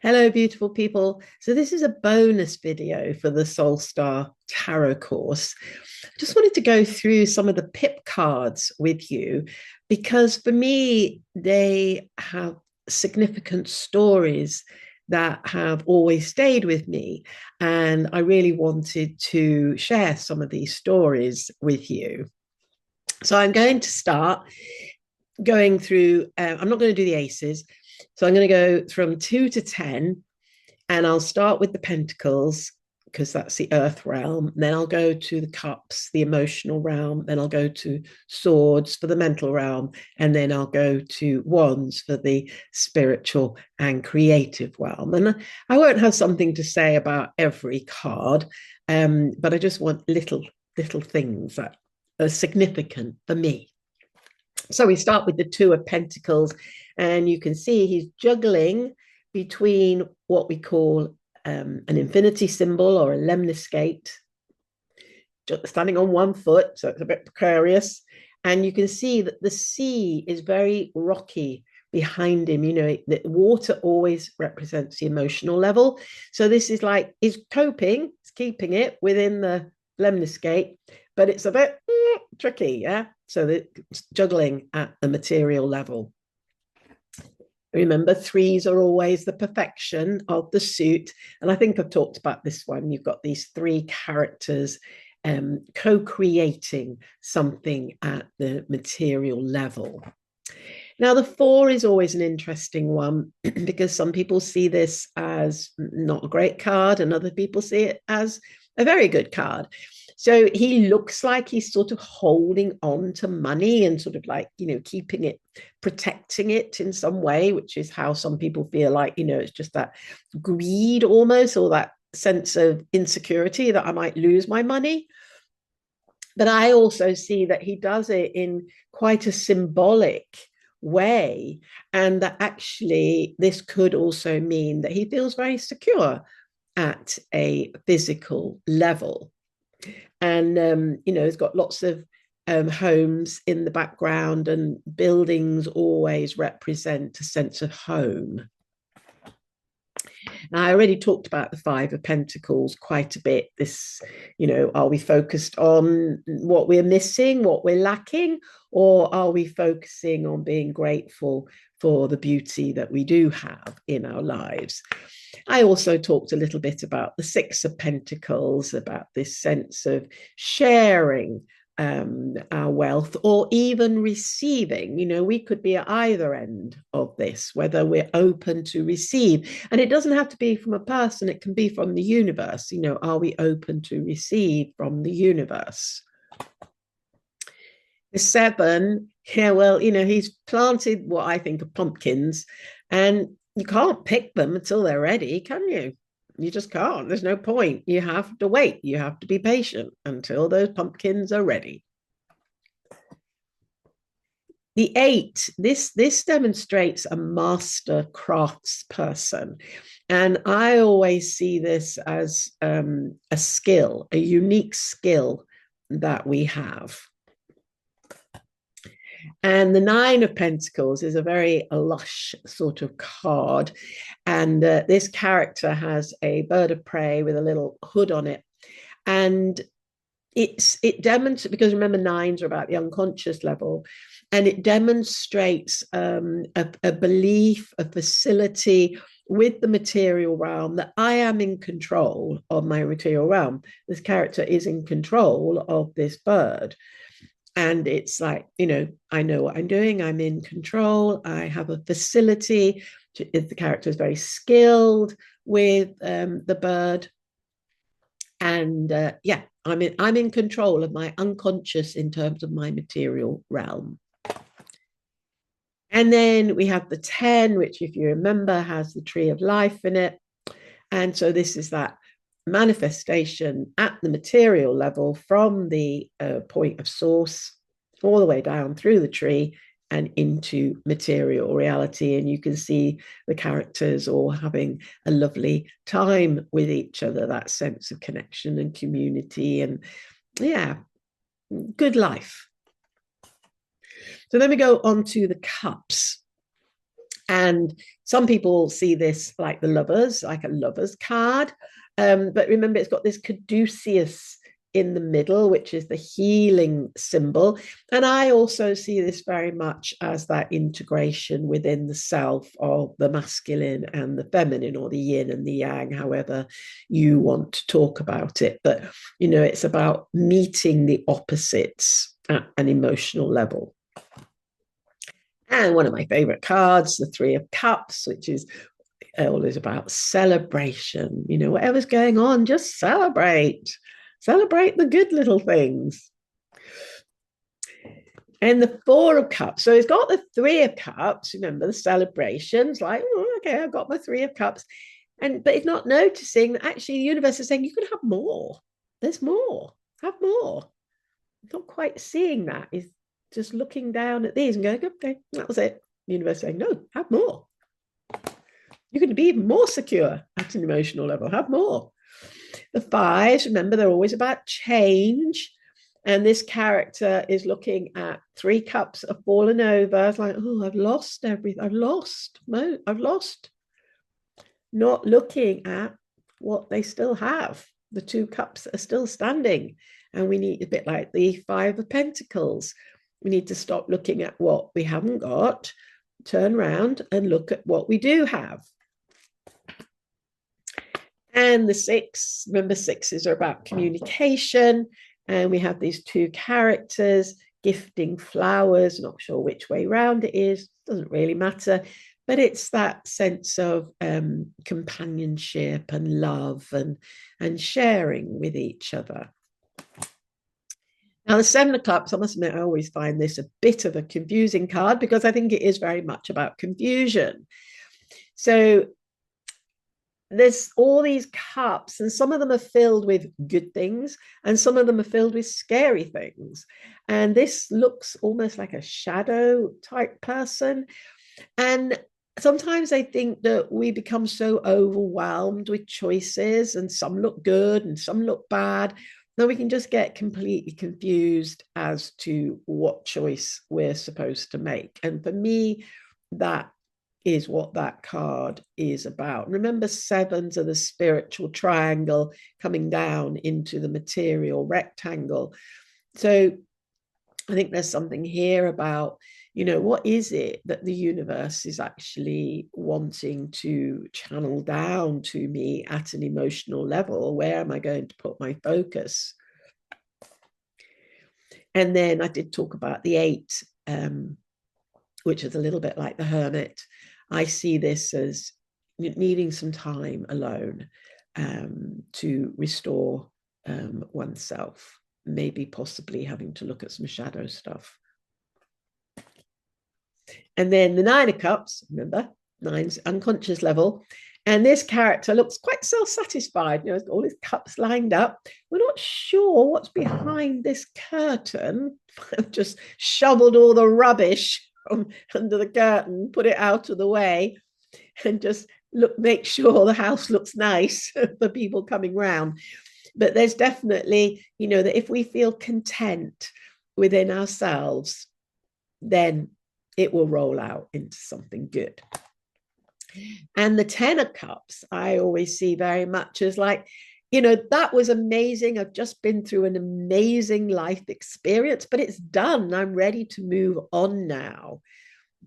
Hello, beautiful people. So this is a bonus video for the SoulStar Tarot course. I just wanted to go through some of the pip cards with you because for me, they have significant stories that have always stayed with me. And I really wanted to share some of these stories with you. So I'm going to start going through, I'm not going to do the aces. So I'm going to go from 2 to 10, and I'll start with the pentacles because that's the earth realm. Then I'll go to the cups, the emotional realm. Then I'll go to swords for the mental realm. And then I'll go to wands for the spiritual and creative realm. And I won't have something to say about every card, but I just want little things that are significant for me. So we start with the Two of Pentacles, and you can see he's juggling between what we call an infinity symbol or a lemniscate, standing on one foot, so it's a bit precarious. And you can see that the sea is very rocky behind him. You know, the water always represents the emotional level. So this is like, he's coping, he's keeping it within the lemniscate, but it's a bit tricky, yeah? So it's juggling at the material level. Remember, threes are always the perfection of the suit. And I think I've talked about this one. You've got these three characters co-creating something at the material level. Now, the four is always an interesting one because some people see this as not a great card and other people see it as a very good card. So he looks like he's sort of holding on to money and sort of like, you know, keeping it, protecting it in some way, which is how some people feel like, you know, it's just that greed almost, or that sense of insecurity that I might lose my money. But I also see that he does it in quite a symbolic way, and that actually this could also mean that he feels very secure at a physical level. And you know, he's got lots of homes in the background, and buildings always represent a sense of home. Now, I already talked about the Five of Pentacles quite a bit. This, you know, are we focused on what we're missing, what we're lacking, or are we focusing on being grateful for the beauty that we do have in our lives? I also talked a little bit about the Six of Pentacles, about this sense of sharing our wealth, or even receiving. You know, we could be at either end of this, whether we're open to receive. And it doesn't have to be from a person, it can be from the universe. You know, are we open to receive from the universe? The seven, yeah, well, you know, he's planted what I think are pumpkins, and you can't pick them until they're ready, can you? You just can't. There's no point. You have to wait. You have to be patient until those pumpkins are ready. The eight, this demonstrates a master craftsperson. And I always see this as a skill, a unique skill that we have. And the Nine of Pentacles is a very lush sort of card. And this character has a bird of prey with a little hood on it. And it demonstrates, because remember, nines are about the unconscious level. And it demonstrates a belief, a facility with the material realm, that I am in control of my material realm. This character is in control of this bird. And it's like, you know, I know what I'm doing. I'm in control. I have a facility. The character is very skilled with the bird. And yeah, I'm in control of my unconscious in terms of my material realm. And then we have the 10, which, if you remember, has the tree of life in it. And so this is that manifestation at the material level from the point of source all the way down through the tree and into material reality. And you can see the characters all having a lovely time with each other, that sense of connection and community, and yeah, good life. So then we go on to the cups. And some people see this like the lovers, like a lover's card. But remember, it's got this caduceus in the middle, which is the healing symbol. And I also see this very much as that integration within the self of the masculine and the feminine, or the yin and the yang, however you want to talk about it. But, it's about meeting the opposites at an emotional level. And one of my favorite cards, the Three of Cups, which is always about celebration. Whatever's going on, just celebrate. Celebrate the good little things. And the Four of Cups. So it's got the Three of Cups. Remember the celebrations, like, oh, okay, I've got my Three of Cups. But it's not noticing that actually the universe is saying, you can have more. There's more. Have more. Not quite seeing that, is just looking down at these and going, okay, that was it. The universe saying, no, have more. You're going to be even more secure at an emotional level. Have more. The fives, remember, they're always about change. And this character is looking at three cups that have fallen over. It's like, oh, I've lost everything. I've lost. Not looking at what they still have. The two cups are still standing. And we need, a bit like the Five of Pentacles, we need to stop looking at what we haven't got, turn around and look at what we do have. And the six, remember, sixes are about communication. And we have these two characters gifting flowers, not sure which way round it is, doesn't really matter. But it's that sense of companionship and love and sharing with each other. Now, the Seven of Cups, I must admit, I always find this a bit of a confusing card because I think it is very much about confusion. So there's all these cups, and some of them are filled with good things, and some of them are filled with scary things. And this looks almost like a shadow type person. And sometimes I think that we become so overwhelmed with choices, and some look good and some look bad, then we can just get completely confused as to what choice we're supposed to make. And for me, that is what that card is about. Remember, sevens are the spiritual triangle coming down into the material rectangle. So I think there's something here about, what is it that the universe is actually wanting to channel down to me at an emotional level? Where am I going to put my focus? And then I did talk about the eight, which is a little bit like the Hermit. I see this as needing some time alone to restore oneself, maybe possibly having to look at some shadow stuff. And then the Nine of Cups, remember, nine's unconscious level. And this character looks quite self-satisfied. He's got all his cups lined up. We're not sure what's behind this curtain. I've just shoveled all the rubbish from under the curtain, put it out of the way, and just make sure the house looks nice for people coming round. But there's definitely, that if we feel content within ourselves, then it will roll out into something good. And the Ten of Cups, I always see very much as like, that was amazing. I've just been through an amazing life experience, but it's done. I'm ready to move on now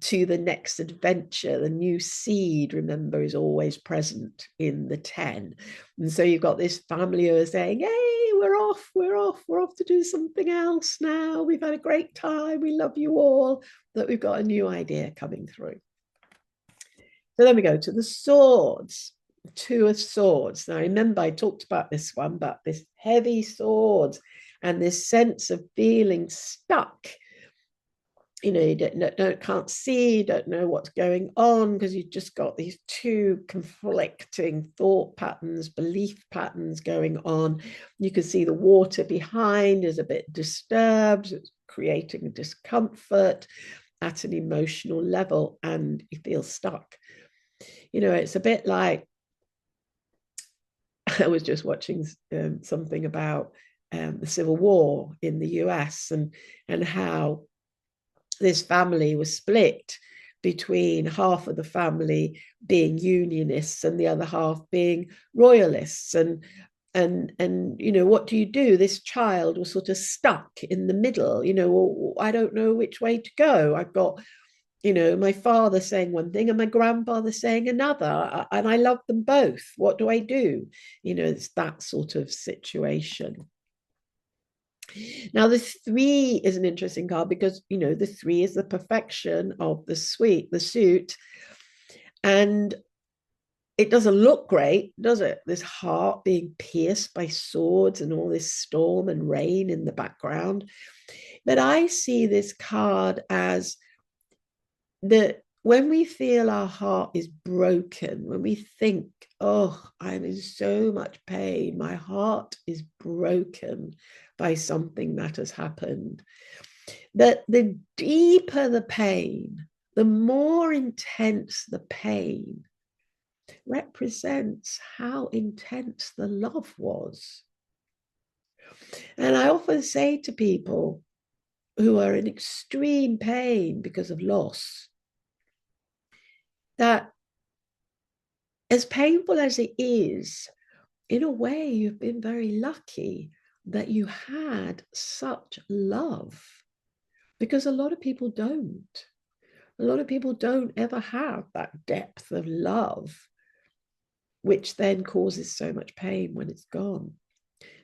to the next adventure. The new seed, remember, is always present in the 10. And so you've got this family who are saying, hey, we're off to do something else now. We've had a great time. We love you all. That we've got a new idea coming through. So then we go to the swords, Two of Swords. Now, remember, I talked about this one, about this heavy swords and this sense of feeling stuck. You can't see, don't know what's going on because you've just got these two conflicting thought patterns, belief patterns going on. You can see the water behind is a bit disturbed, it's creating discomfort at an emotional level, and you feel stuck. It's a bit like, I was just watching something about the Civil War in the US and how this family was split between half of the family being unionists and the other half being royalists. And you know, what do? This child was sort of stuck in the middle. You know, well, I don't know which way to go. I've got, you know, my father saying one thing and my grandfather saying another, and I love them both. What do I do? You know, it's that sort of situation. Now, the three is an interesting card because, you know, the three is the perfection of the suit. And it doesn't look great, does it? This heart being pierced by swords and all this storm and rain in the background. But I see this card as that when we feel our heart is broken, when we think, oh, I'm in so much pain, my heart is broken by something that has happened, that the deeper the pain, the more intense the pain represents how intense the love was. And I often say to people who are in extreme pain because of loss, that as painful as it is, in a way, you've been very lucky that you had such love, because a lot of people don't. A lot of people don't ever have that depth of love, which then causes so much pain when it's gone.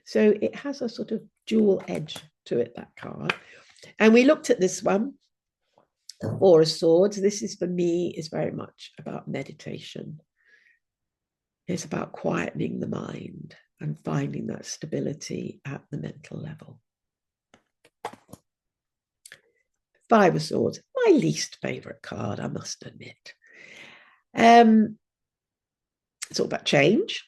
So it has a sort of dual edge to it, that card. And we looked at this one, the Four of Swords. This is, for me, is very much about meditation. It's about quietening the mind and finding that stability at the mental level. Five of Swords, my least favorite card, I must admit. It's all about change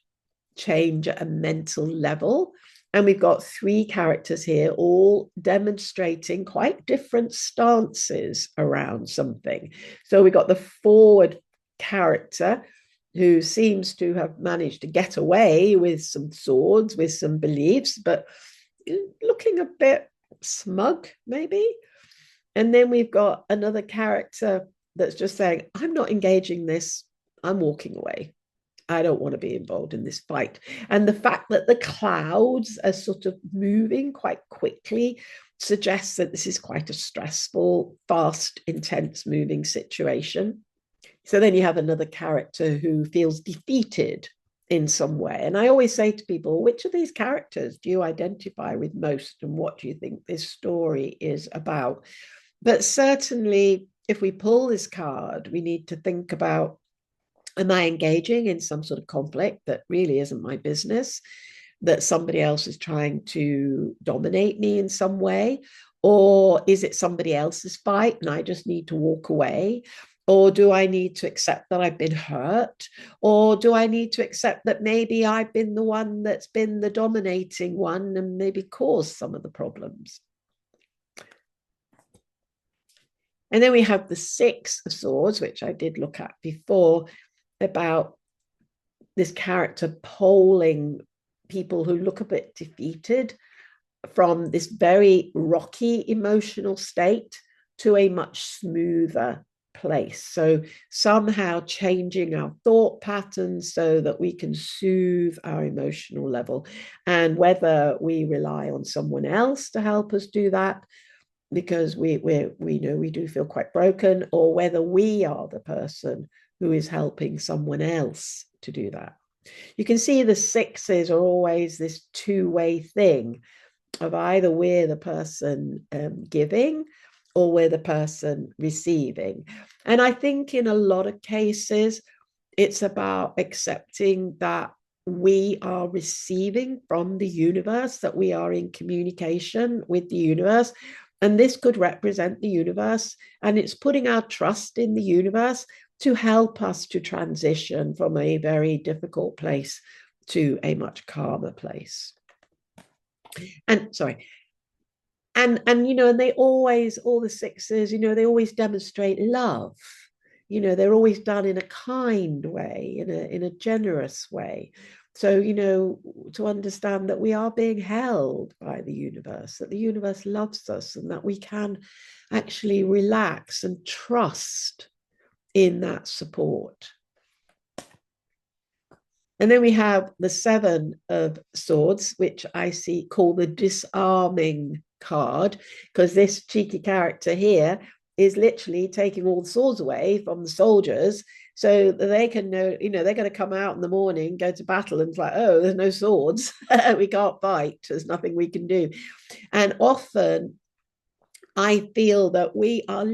at a mental level. And we've got three characters here, all demonstrating quite different stances around something. So we've got the forward character who seems to have managed to get away with some swords, with some beliefs, but looking a bit smug, maybe. And then we've got another character that's just saying, I'm not engaging this, I'm walking away. I don't want to be involved in this fight. And the fact that the clouds are sort of moving quite quickly suggests that this is quite a stressful, fast, intense moving situation. So then you have another character who feels defeated in some way. And I always say to people, which of these characters do you identify with most, and what do you think this story is about? But certainly, if we pull this card, we need to think about, am I engaging in some sort of conflict that really isn't my business, that somebody else is trying to dominate me in some way? Or is it somebody else's fight and I just need to walk away? Or do I need to accept that I've been hurt? Or do I need to accept that maybe I've been the one that's been the dominating one and maybe caused some of the problems? And then we have the Six of Swords, which I did look at before, about this character polling people who look a bit defeated from this very rocky emotional state to a much smoother place. So somehow changing our thought patterns so that we can soothe our emotional level. And whether we rely on someone else to help us do that, because we know we do feel quite broken, or whether we are the person who is helping someone else to do that. You can see the sixes are always this two-way thing of either we're the person giving or we're the person receiving. And I think in a lot of cases, it's about accepting that we are receiving from the universe, that we are in communication with the universe. And this could represent the universe, and it's putting our trust in the universe to help us to transition from a very difficult place to a much calmer place. And sorry. And you know, and they always, all the sixes, you know, they always demonstrate love. You know, they're always done in a kind way, in a generous way. So, you know, to understand that we are being held by the universe, that the universe loves us, and that we can actually relax and trust in that support. And then we have the Seven of Swords, which I see call the disarming card, because this cheeky character here is literally taking all the swords away from the soldiers so that they can know, they're going to come out in the morning, go to battle, and it's like, oh, there's no swords. We can't fight. There's nothing we can do. And often I feel that we are,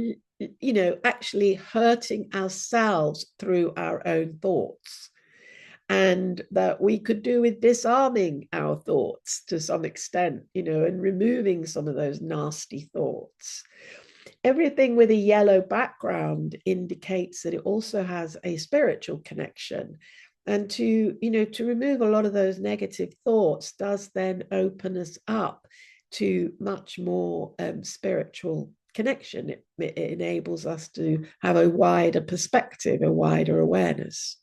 actually hurting ourselves through our own thoughts. And that we could do with disarming our thoughts to some extent, and removing some of those nasty thoughts. Everything with a yellow background indicates that it also has a spiritual connection. And to remove a lot of those negative thoughts does then open us up to much more spiritual connection. It enables us to have a wider perspective, a wider awareness.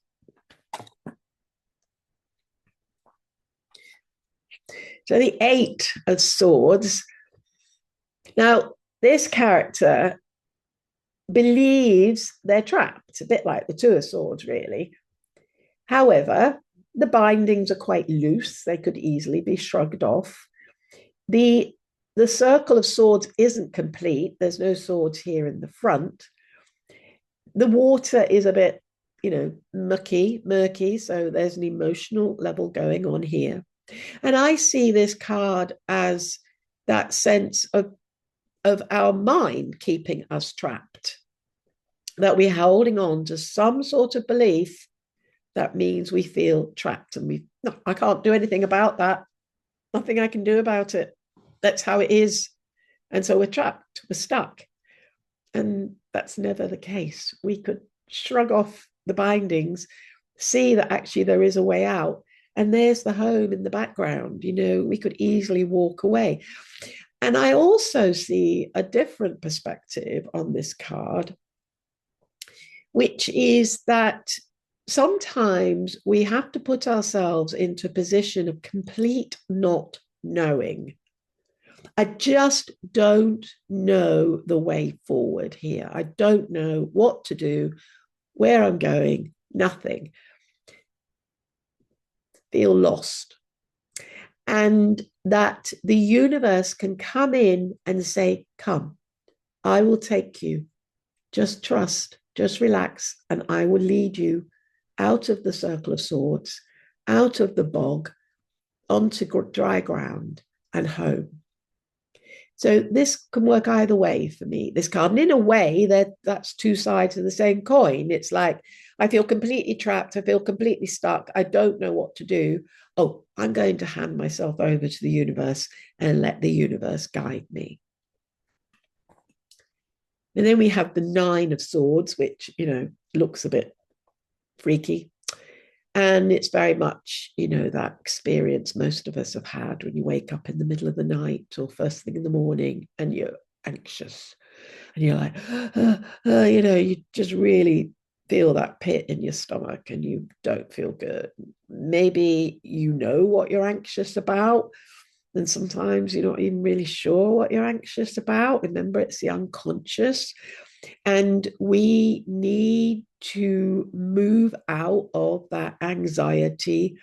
So the Eight of Swords. Now, this character believes they're trapped, a bit like the Two of Swords, really. However, the bindings are quite loose. They could easily be shrugged off. The Circle of Swords isn't complete. There's no swords here in the front. The water is a bit, murky. So there's an emotional level going on here. And I see this card as that sense of our mind keeping us trapped, that we're holding on to some sort of belief that means we feel trapped, and I can't do anything about that. Nothing I can do about it. That's how it is. And so we're trapped, we're stuck. And that's never the case. We could shrug off the bindings, see that actually there is a way out. And there's the home in the background. We could easily walk away. And I also see a different perspective on this card, which is that sometimes we have to put ourselves into a position of complete not knowing. I just don't know the way forward here. I don't know what to do, where I'm going, nothing. Feel lost. And that the universe can come in and say, come, I will take you. Just trust, just relax, and I will lead you out of the Circle of Swords, out of the bog, onto dry ground and home. So this can work either way for me, this card. And in a way, that's two sides of the same coin. It's like, I feel completely trapped. I feel completely stuck. I don't know what to do. Oh, I'm going to hand myself over to the universe and let the universe guide me. And then we have the Nine of Swords, which, looks a bit freaky. And it's very much, that experience most of us have had when you wake up in the middle of the night or first thing in the morning and you're anxious and you're like, you just really feel that pit in your stomach and you don't feel good. Maybe you know what you're anxious about, and sometimes you're not even really sure what you're anxious about. Remember, it's the unconscious. And we need to move out of that anxiety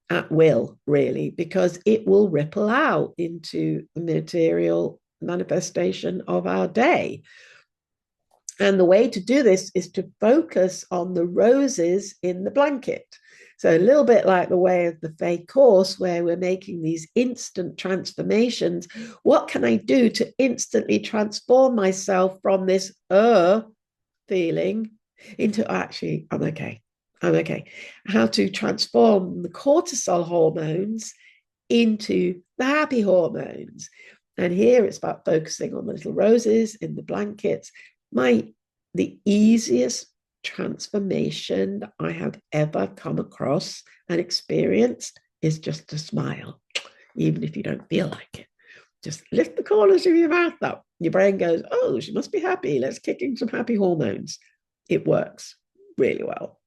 at will, really, because it will ripple out into the material manifestation of our day. And the way to do this is to focus on the roses in the blanket. So a little bit like the way of the Fae course, where we're making these instant transformations. What can I do to instantly transform myself from this feeling into actually, I'm okay. How to transform the cortisol hormones into the happy hormones. And here it's about focusing on the little roses in the blankets. The easiest transformation that I have ever come across and experienced is just to smile, even if you don't feel like it. Just lift the corners of your mouth up. Your brain goes, oh, she must be happy. Let's kick in some happy hormones. It works really well.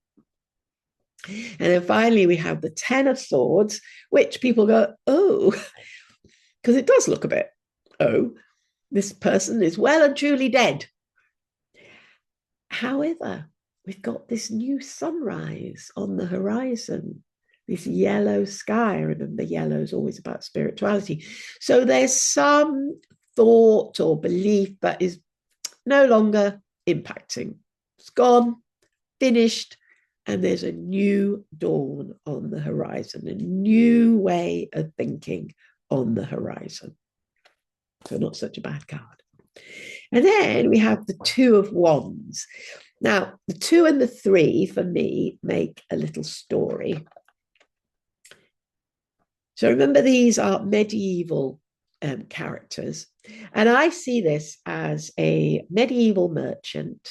And then finally, we have the Ten of Swords, which people go, oh, because it does look a bit, oh, this person is well and truly dead. However, we've got this new sunrise on the horizon, this yellow sky. Remember, yellow is always about spirituality. So there's some thought or belief that is no longer impacting. It's gone, finished, and there's a new dawn on the horizon, a new way of thinking on the horizon. So not such a bad card. And then we have the Two of Wands. Now, the 2 and the 3 for me make a little story. So remember, these are medieval characters. And I see this as a medieval merchant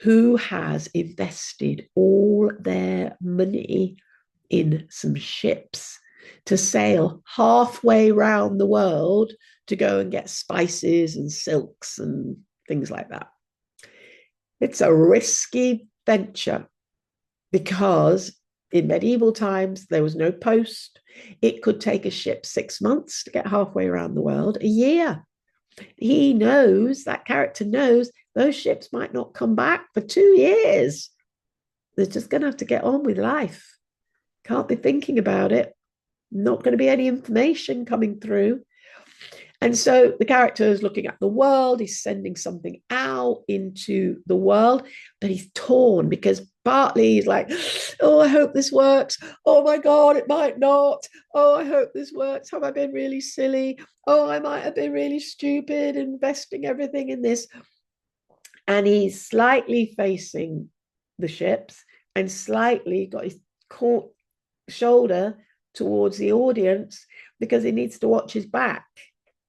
who has invested all their money in some ships to sail halfway around the world to go and get spices and silks and things like that. It's a risky venture because in medieval times, there was no post. It could take a ship 6 months to get halfway around the world, a year. He knows, that character knows, those ships might not come back for 2 years. They're just going to have to get on with life. Can't be thinking about it. Not going to be any information coming through. And so the character is looking at the world, he's sending something out into the world, but he's torn because partly he's like, oh, I hope this works. Oh my God, it might not. Oh, I hope this works. Have I been really silly? Oh, I might have been really stupid investing everything in this. And he's slightly facing the ships and slightly got his shoulder towards the audience because he needs to watch his back.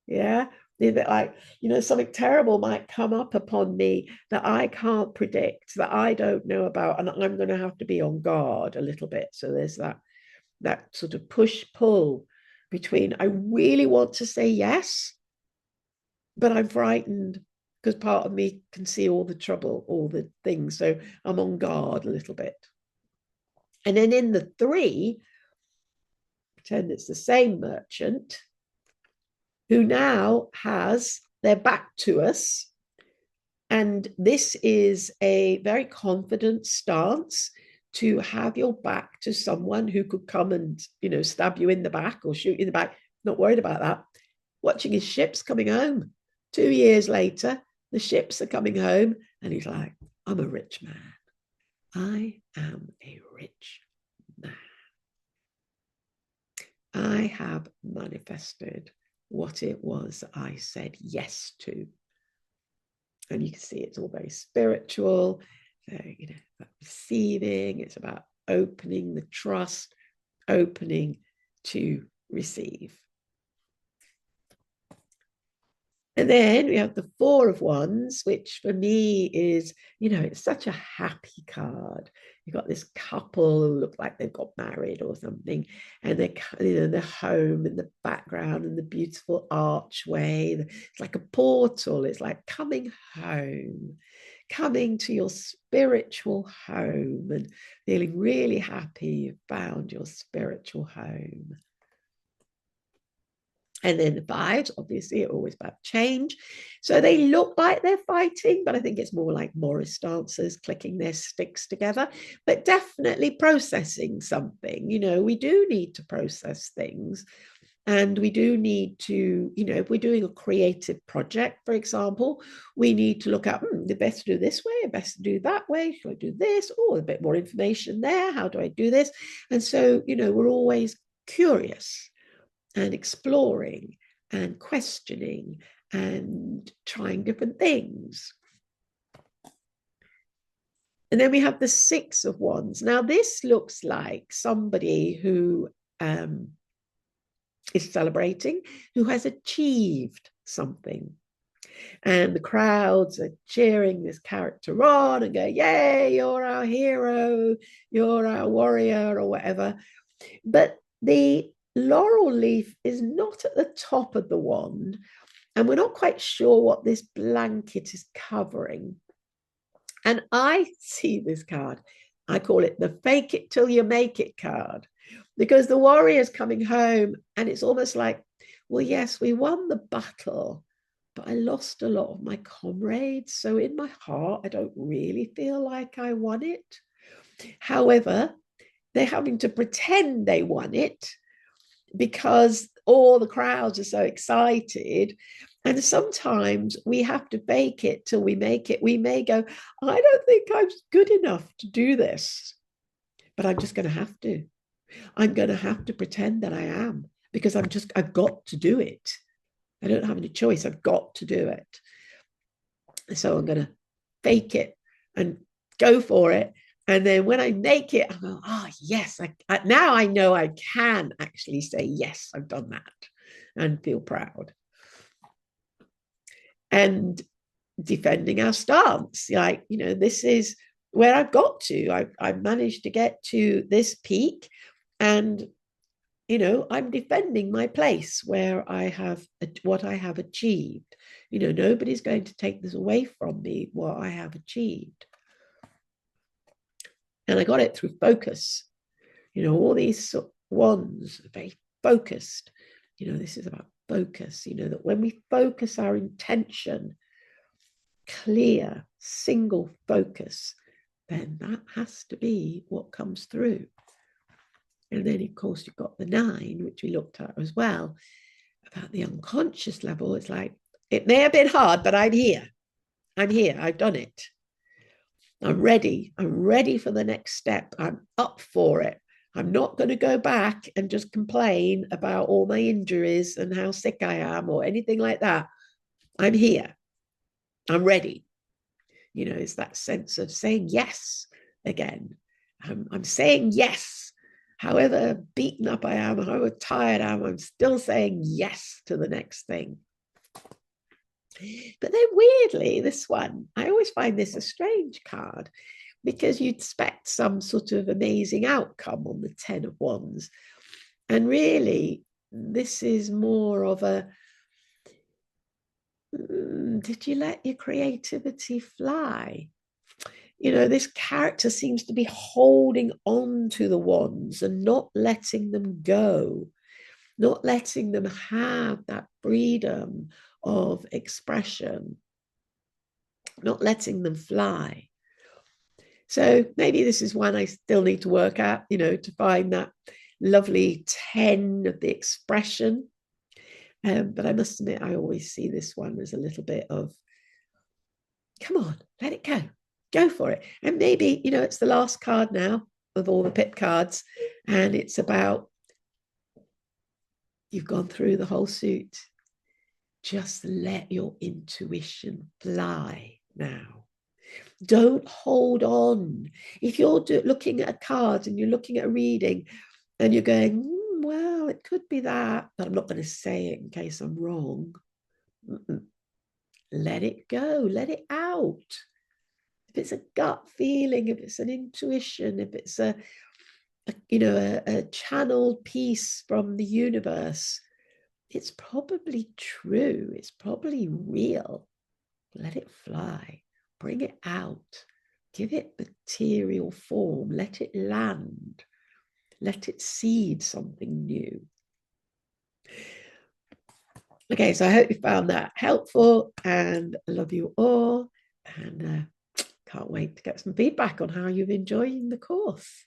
Yeah, like, something terrible might come up upon me that I can't predict, that I don't know about, and I'm going to have to be on guard a little bit. So there's that sort of push pull between, I really want to say yes, but I'm frightened because part of me can see all the trouble, all the things. So I'm on guard a little bit. And then in the 3, pretend it's the same merchant who now has their back to us. And this is a very confident stance, to have your back to someone who could come and, stab you in the back or shoot you in the back. Not worried about that. Watching his ships coming home. 2 years later, the ships are coming home, and he's like, I'm a rich man. I am a rich man. I have manifested what it was I said yes to. And you can see it's all very spiritual. So, about receiving, it's about opening the trust, opening to receive. And then we have the 4 of Wands, which for me is, it's such a happy card. You've got this couple who look like they've got married or something, and they're home in the background and the beautiful archway. It's like a portal. It's like coming home, coming to your spiritual home and feeling really happy you've found your spiritual home. And then the 5s, obviously, are always about change. So they look like they're fighting, but I think it's more like Morris dancers clicking their sticks together, but definitely processing something. We do need to process things. And we do need to, if we're doing a creative project, for example, we need to look at, the best to do this way, best to do that way. Should I do this? Oh, a bit more information there. How do I do this? And so, we're always curious and exploring and questioning and trying different things. And then we have the 6 of Wands. Now, this looks like somebody who is celebrating, who has achieved something. And the crowds are cheering this character on and go, yay, you're our hero, you're our warrior, or whatever. But the laurel leaf is not at the top of the wand, and we're not quite sure what this blanket is covering. And I see this card, I call it the fake it till you make it card, because the warrior's coming home and it's almost like, well, yes, we won the battle, but I lost a lot of my comrades. So in my heart, I don't really feel like I won it. However, they're having to pretend they won it because all the crowds are so excited. And sometimes we have to fake it till we make it. We may go, I don't think I'm good enough to do this, but I'm just going to have to. I'm going to have to pretend that I am because I've got to do it. I don't have any choice. I've got to do it. So I'm going to fake it and go for it. And then when I make it, I go, oh, yes, now I know I can actually say, yes, I've done that and feel proud. And defending our stance, like, this is where I've got to. I've managed to get to this peak and, I'm defending my place where I have what I have achieved. Nobody's going to take this away from me, what I have achieved. And I got it through focus. All these ones are very focused. This is about focus, that when we focus our intention, clear, single focus, then that has to be what comes through. And then, of course, you've got the 9, which we looked at as well, about the unconscious level. It's like, it may have been hard, but I'm here. I'm here. I've done it. I'm ready. I'm ready for the next step. I'm up for it. I'm not going to go back and just complain about all my injuries and how sick I am or anything like that. I'm here. I'm ready. It's that sense of saying yes again. I'm saying yes. However beaten up I am, however tired I am, I'm still saying yes to the next thing. But then weirdly, this one, I always find this a strange card because you'd expect some sort of amazing outcome on the 10 of Wands. And really, this is more of a, did you let your creativity fly? This character seems to be holding on to the wands and not letting them go, not letting them have that freedom of expression, not letting them fly. So maybe this is one I still need to work at, to find that lovely 10 of the expression. But I must admit, I always see this one as a little bit of, come on, let it go for it. And maybe, it's the last card now of all the pip cards. And it's about, you've gone through the whole suit. Just let your intuition fly now. Don't hold on. If you're looking at a card and you're looking at a reading and you're going, well, it could be that, but I'm not going to say it in case I'm wrong. Let it go. Let it out. If it's a gut feeling, if it's an intuition, if it's a channeled piece from the universe, it's probably true. It's probably real. Let it fly. Bring it out. Give it material form. Let it land. Let it seed something new. Okay, so I hope you found that helpful, and I love you all, and can't wait to get some feedback on how you've enjoyed the course.